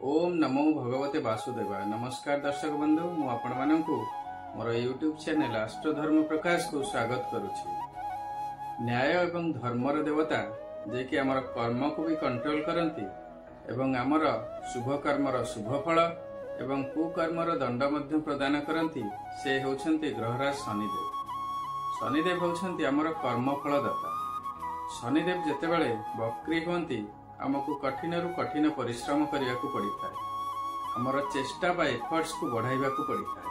ओम नमो भगवते वासुदेवाय। नमस्कार दर्शक बंधु, मु आपण माननकु मोर यूट्यूब चैनल अष्टधर्म प्रकाश को स्वागत करुछि। न्याय एवं धर्मर देवता जे कि आमर कर्म को भी कंट्रोल करंती एवं आमर शुभ कर्मर शुभ फल एवं कुकर्मर दंड मध्य प्रदान करंती से होछंती ग्रहराज शनिदेव। शनिदेव होछंती आमर कर्म फलदाता। शनिदेव जेतेबेले वक्री होंती आमको कठिन रु कठिन परिश्रम करने को पड़ी था। आमर चेष्टा बा एफर्ट्स को बढ़ाइबा को पड़ी था।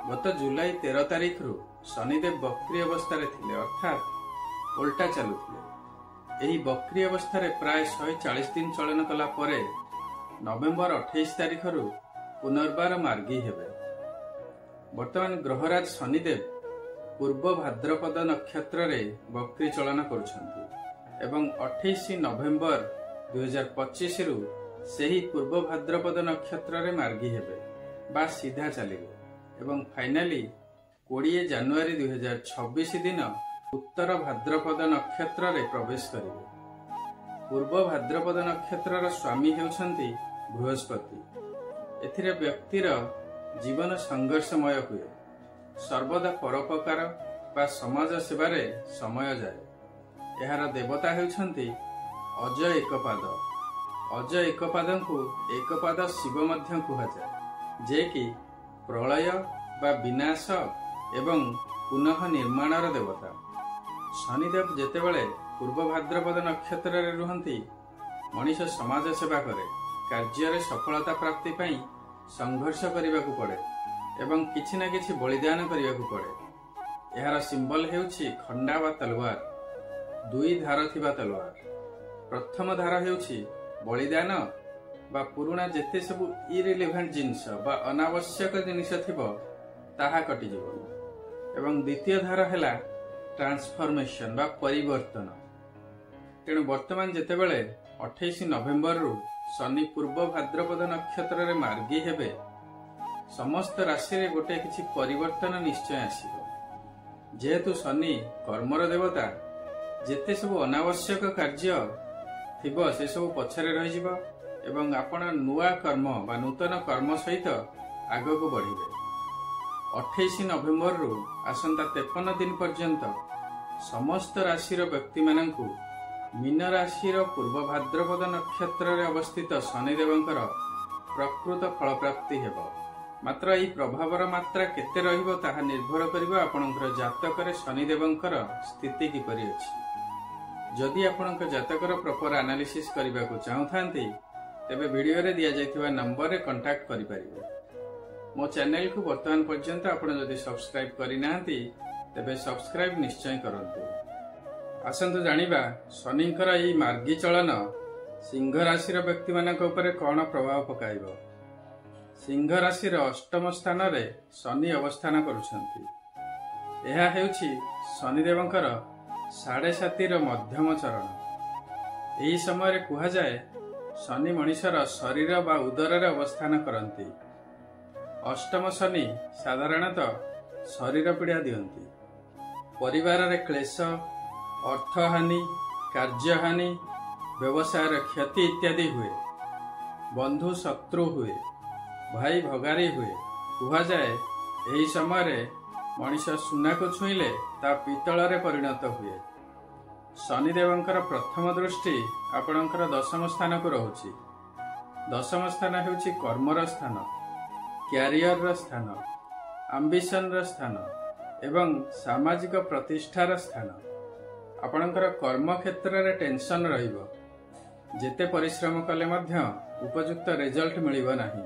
गत जुलाई 13 तारीख रु शनिदेव वक्री अवस्था रे थिले, अर्थात उल्टा चलुथिले। एही वक्री अवस्था रे प्राय 140 दिन चलन कला परे नवेम्बर 28 तारीख रु पुनर्बार मार्गी हेबे। वर्तमान ग्रहराज शनिदेव पूर्व भाद्रपद नक्षत्र रे वक्री चलन करुछंती एवं 28 नवेम्बर 2025 रु सेही पूर्व भाद्रपद नक्षत्र रे मार्गी हेबे बा सीधा चलिबे एवं फाइनाली 20 जनवरी 2026 दिन उत्तर भाद्रपद नक्षत्र रे प्रवेश करिबे। पूर्व भाद्रपद नक्षत्र रो स्वामी हेउछंती बृहस्पति। एथिरे व्यक्तिर जीवन संघर्षमय हुए, सर्वदा परोपकार बा समाज सेवारे समय जाए। एहार देवता हेउछंती अजय एकपाद। अजय एकपाद को एकपाद शिव मध्य कुहाଯାଏ, जे कि प्रलय बा विनाश एवं पुनः निर्माणर देवता। शनिदेव जेतेबेले पूर्व भाद्रपद नक्षत्र रे रुहंती, मनीष समाज सेवा करे, कार्य सफलता प्राप्ति पई संघर्ष करने को पड़े एवं किछि ना किछि बलिदान करने को पड़े। एहार सिंबल हेउछि खंडा बा तलवार, दुई धार थिबा तलवार। प्रथम धार हेउछि बलिदान बा पुरुणा जेते सबु इरिलेवेंट जिनिस बा अनावश्यक जिनिस थिबो ताहा कटि जिवो एवं द्वितीय धार हैला ट्रांसफॉर्मेशन बा परिवर्तन। तेणु वर्तमान जेतेबेले 28 नवेम्बर रु शनि पूर्व भाद्रपद नक्षत्र रे मार्गी हेबे, समस्त राशि रे गोटे किछि परिवर्तन निश्चय आसीबो। जेहेतु शनि कर्मर देवता, जेते सब अनावश्यक कार्य थिबो से सब पछरे रहि जिवो एवं आपण नुआ कर्म बा नूतन कर्म सहित आगो को बढ़िबे। 28 नवेम्बर रु आसंता 53 दिन पर्यंत समस्त राशि रो व्यक्ति माननकु मीन राशि रो पूर्व भाद्रपद नक्षत्र रे अवस्थित शनिदेवंकर प्रकृत फल प्राप्ति हेबो। मात्र एही प्रभावर मात्रा केते रहिबो ताहा निर्भर करिबो आपणकर जातक रे शनिदेवंकर स्थिति किपरि अछि। जदि आपणकर जातकर प्रॉपर एनालिसिस करबा को चाहथांती तेबे वीडियो रे दिया जायथिबा नंबर रे कांटेक्ट करि परिबे। मो चैनल को वर्तमान पर्यंत आपण जदि सब्सक्राइब करि नाहंती तेबे सब्सक्राइब निश्चय करंतु। आसंतु जानिबा शनिंकर एही मार्गी चलन सिंह राशि रो व्यक्ति मानक ऊपर कोन प्रभाव पकाइबो। सिंह राशि रो अष्टम स्थान रे शनि अवस्थान करुछंती। एहा हेउछि शनिदेवंकर 7.5 मध्यम चरण। एही समय कुहा जाए शनि मनुष्यर शरीर बा उदर रे अवस्थान करंती। अष्टम शनि साधारणतः शरीर पीड़ा दियंती। परिवार रे क्लेश, अर्थहानि, कार्यहानि, व्यवसाय रे क्षति इत्यादि हुए। बंधु शत्रु हुए, भाई भगारी हुए। कुहा जाए एही समय रे मनुष्य सुना को छुईले ता पितल रे परिणत हुए। शनिदेवंकर प्रथम दृष्टि आपणकर दशम स्थान को रहुछि। दशम स्थान हेउछि कर्मर स्थान, क्यारियर र स्थान, आम्बिशन र स्थान एवं सामाजिक प्रतिष्ठार स्थान। आपणकर कर्म क्षेत्र रे टेंशन रहिबो। जेते परिश्रम कले मध्य उपयुक्त रिजल्ट मिलिबो नाही।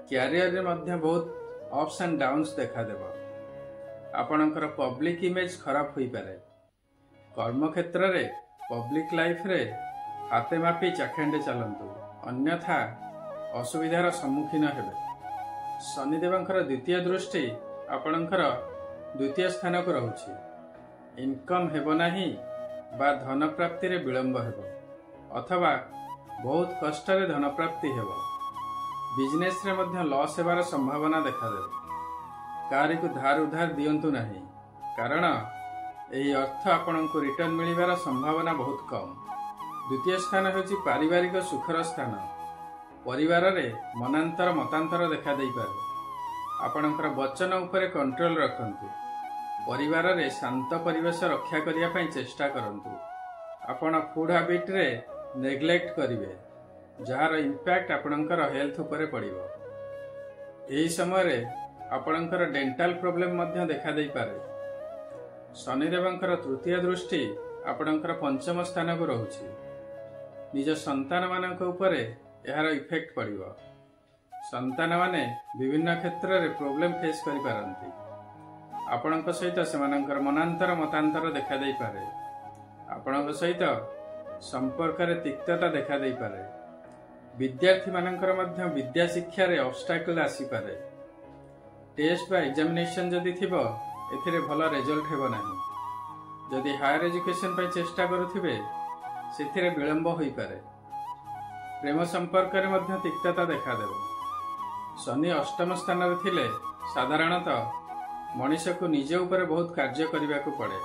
क्यारियर रे मध्य बहुत अप्स एंड डाउन्स देखा देबो। आपणकर पब्लिक इमेज खराब होई पारे। कर्म क्षेत्र रे पब्लिक लाइफ रे हाथे मापी चाखेंडे चलंतु, अन्यथा असुविधार सम्मुखीन हेबे। शनिदेवंकर द्वितीय दृष्टि आपणकर द्वितीय स्थान को रहुछि। इनकम हेबो नाही बा धन प्राप्ति रे विलंब हेबो अथवा बहुत कष्ट रे धन प्राप्ति हेबो। बिजनेस रे मध्य लॉस हेबार संभावना देखा देबो। कारी को धार उधार दियंतु नाही, कारण एही अर्थ आपनको रिटर्न मिलिबार संभावना बहुत कम। द्वितीय स्थान हेउछि पारिवारिक सुखर स्थान। परिवार रे मनांतर मतांतर देखा दे पारे। आपणकर वचन उपरे कंट्रोल रखंतु। परिवार रे शांत परिवेश रक्षा करिया पई चेष्टा करंतु। आपण फूड हैबिट रे नेग्लेक्ट करिवे, जार इंपैक्ट आपणकर हेल्थ उपरे पड़िबो। एही समय रे आपणकर डेंटल प्रॉब्लम मध्य देखा दे पारे। शनिदेवंकर तृतीय दृष्टि आपणकर पंचम स्थान को रहुछि। निज संतान मानक उपरे एहार इफेक्ट पड़िबो। संतान माने विभिन्न क्षेत्र रे प्रॉब्लम फेस करि पारंती। आपणक सहित सेमानकर मनांतर मतांतर देखा दे पारे। आपणक सहित संपर्क रे तिक्तता देखा दे पारे। विद्यार्थी मानकर मध्य विद्या शिक्षा रे ऑब्स्टैकल आसी पारे। टेस्ट बा एग्जामिनेशन जदि थिबो एथिरे भल रिजल्ट हेबो नाही। जदि हायर एजुकेशन पई चेष्टा करूथिबे सेथिरे विलंब होई पारे। प्रेम संपर्क रे मध्य तिक्तता देखा देबो। शनि अष्टम स्थान रे थिले साधारणतः मनुष्य को निज ऊपर बहुत कार्य करने को पड़े।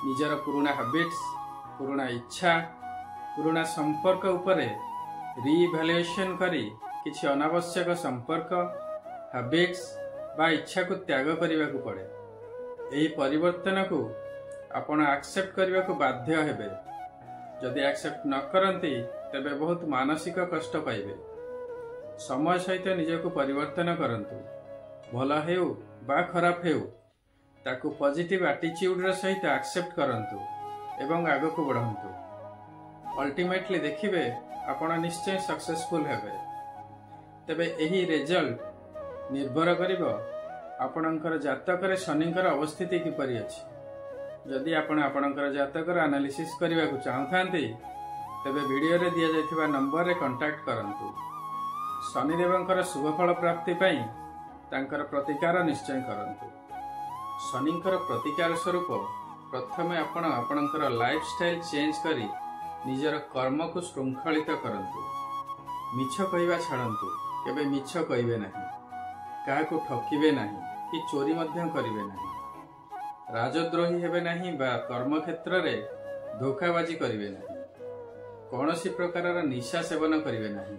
निजर पुराना हैबिट्स, पुराना इच्छा, पुराना संपर्क उपरे रीइवैल्यूएशन करी किछि अनावश्यक संपर्क, हैबिट्स बा इच्छा को त्याग करने को पड़े। एही परिवर्तन को आपण एक्सेप्ट करने को बाध्य हेबे। जदि एक्सेप्ट न करंती तेबे बहुत मानसिक कष्ट पाइबे। समय सहित निजको परिवर्तन करंतु। भल हेउ बा खराब हेउ ताकू पॉजिटिव एटीट्यूड रे सहित एक्सेप्ट करंतु एवं आगो को बढ़ंतु। अल्टीमेटली देखिबे आपण निश्चय सक्सेसफुल हेबे। तबे एही रिजल्ट निर्भर करिवो आपणकर जातक रे शनिकर अवस्थिति किपरि अछि। जदि आपण आपणकर जातक रे एनालिसिस करिवा को चाहथांती तबे वीडियो रे दिया जायथिबा नंबर रे कांटेक्ट करंतु। शनिदेवंकर शुभ फल प्राप्ति पई तांकर प्रतिकार निश्चय करंतु। शनिंकर प्रतिकार स्वरूप प्रथमे आपण आपणकर लाइफस्टाइल चेंज करी निजर कर्म को श्रृंखलित करंतु। मिछ कहवा छाड़ंतु। केबे मिछ कहबे नाही। काहा को ठकिबे नाही कि चोरी मध्य करिवे नाही। राजद्रोही हेबे नाही बा कर्म क्षेत्र रे धोखाबाजी करिवे नाही। कोनोसी प्रकारर निशा सेवन करिवे नाही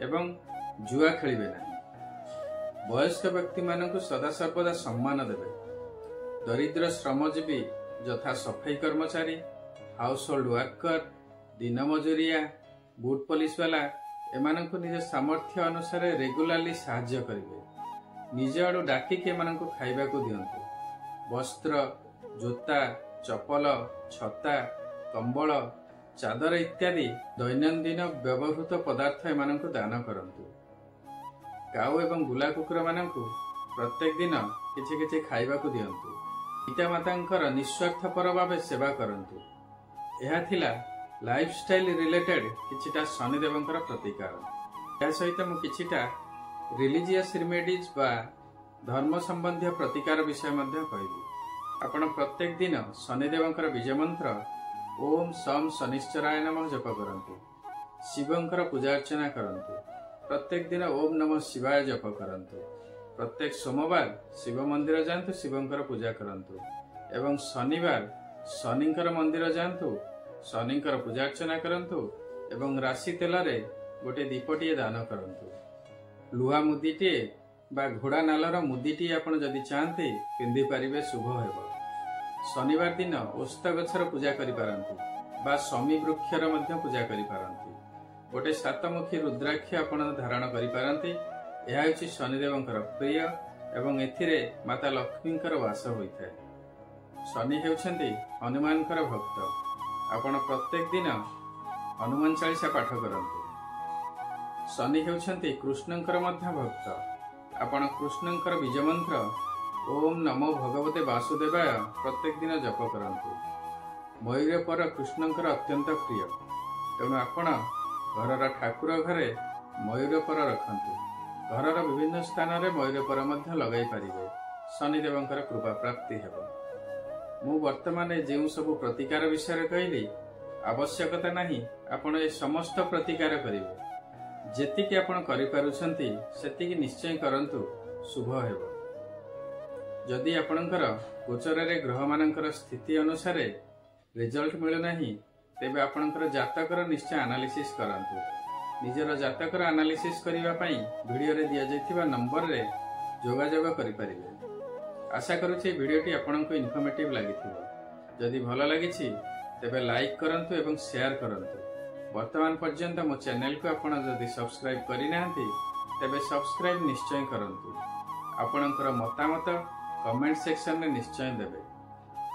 एवं जुआ खेलिवे नाही। वयस्क व्यक्ति मानक सदा सर्वदा सम्मान देवे। दरिद्र श्रमजीवी यथा सफाई कर्मचारी, हाउस होल्ड वर्कर, दिन मजुरिया, बूट पुलिस वाला एमानकु निज सामर्थ्य अनुसार रेगुलारली साहाय्य करिवे। निज आडु डाकिक एमानकु खाइबाकु दियंतु। वस्त्र, जोता, चपल, छता, कंबल, चादर इत्यादि दैनंदिन व्यवहृत पदार्थ एमानकु दान करंतु। गाऊ एवं गुला कुकुर मानकु प्रत्येक दिन किछि किछि खाइबाकु दियंतु। पिता मातांकर निस्वार्थपर भावे सेवा करंतु। एहा थिला लाइफस्टाइल रिलेटेड किछिटा शनिदेवंकर प्रतिकार। या सहित मु किछिटा रिलीजियस रेमेडीज बा धर्म संबंधी प्रतिकार विषय मध्ये कहबी। आपण प्रत्येक दिन शनिदेवंकर बीज मंत्र ओम सम शनिश्चराय नमः जप करंतु। शिवंकर पूजा अर्चना करंतु। प्रत्येक दिन ओम नमः शिवाय जप करंतु। प्रत्येक सोमवार शिव मंदिर जांतु, शिवंकर पूजा करंतु एवं शनिवार शनिंकर मंदिर जांतु, शनिंकर पूजा अर्चना करंतु एवं राशि तेल रे गोटे दीपटिए दान करंतु। लुहा मुदीटिए बा घोड़ा नालर मुदीटिए आपण जदि चाहते पिंधि पारिबे शुभ हेबो। शनिवार दिन ओस्त गछर पूजा करि पारंतु बा शमी वृक्षर मध्य पूजा करि पारंतु। गोटे सातमुखी रुद्राक्ष आपण धारण करि पारंती। यह होछि शनिदेवंकर प्रिय एवं एथिरे माता लक्ष्मींकर वास होइଥାଏ। शनि हेउछन्ति हनुमानकर भक्त। आपण प्रत्येक दिन हनुमान चालीसा पाठ करंतु। शनि हेउछन्ति कृष्णंकर मध्य भक्त। आपण कृष्णंकर बीज मंत्र ओम नमो भगवते वासुदेवाय प्रत्येक दिन जप करंतु। मयूर पर कृष्णंकर अत्यंत प्रिय। तेणु आपण घरर ठाकुर घरे मयूर पर रखंतु। घरर विभिन्न स्थान रे मयूर पर मध्य लगाई पारिबे। शनिदेवंकर कृपा प्राप्ति हेबो। मु वर्तमान जेउ सब प्रतिकार विषय कहली आवश्यकता नहीं आपण ए समस्त प्रतिकार करिवे। जेतिकी आपण करि पारुछंती सेतिकी निश्चय करंतु, शुभ हेबो। जदि आपणकर गोचर रे ग्रह मानकर स्थिति अनुसार रिजल्ट मिलु नाही तेबे आपणकर जातकर निश्चय एनालिसिस करंतु। निजर जातकर एनालिसिस करिवा पई वीडियो रे दिया जायथिबा नंबर रे जोगाजोग करि परिबे। आशा करूछि वीडियोटी आपनको इनफॉर्मेटिव लागिथिबो। जदि भलो लागिछि तेबे लाइक करंतु एवं शेयर करंतु। वर्तमान पर्यंत मो चैनल को आपण जदि सब्सक्राइब करि नाहंती तेबे सब्सक्राइब निश्चय करंतु। आपणकर मतामत कमेंट सेक्शन में निश्चय देबे।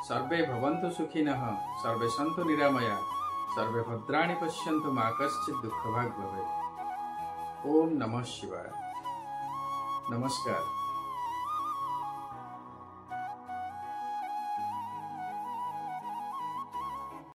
सर्वे भवन्तु सुखिनः, सर्वे सन्तु निरामया, सर्वे भद्राणि पश्यन्तु मा कश्चित् दुःखभाग् भवेत्। ओम नमः शिवाय। नमस्कार।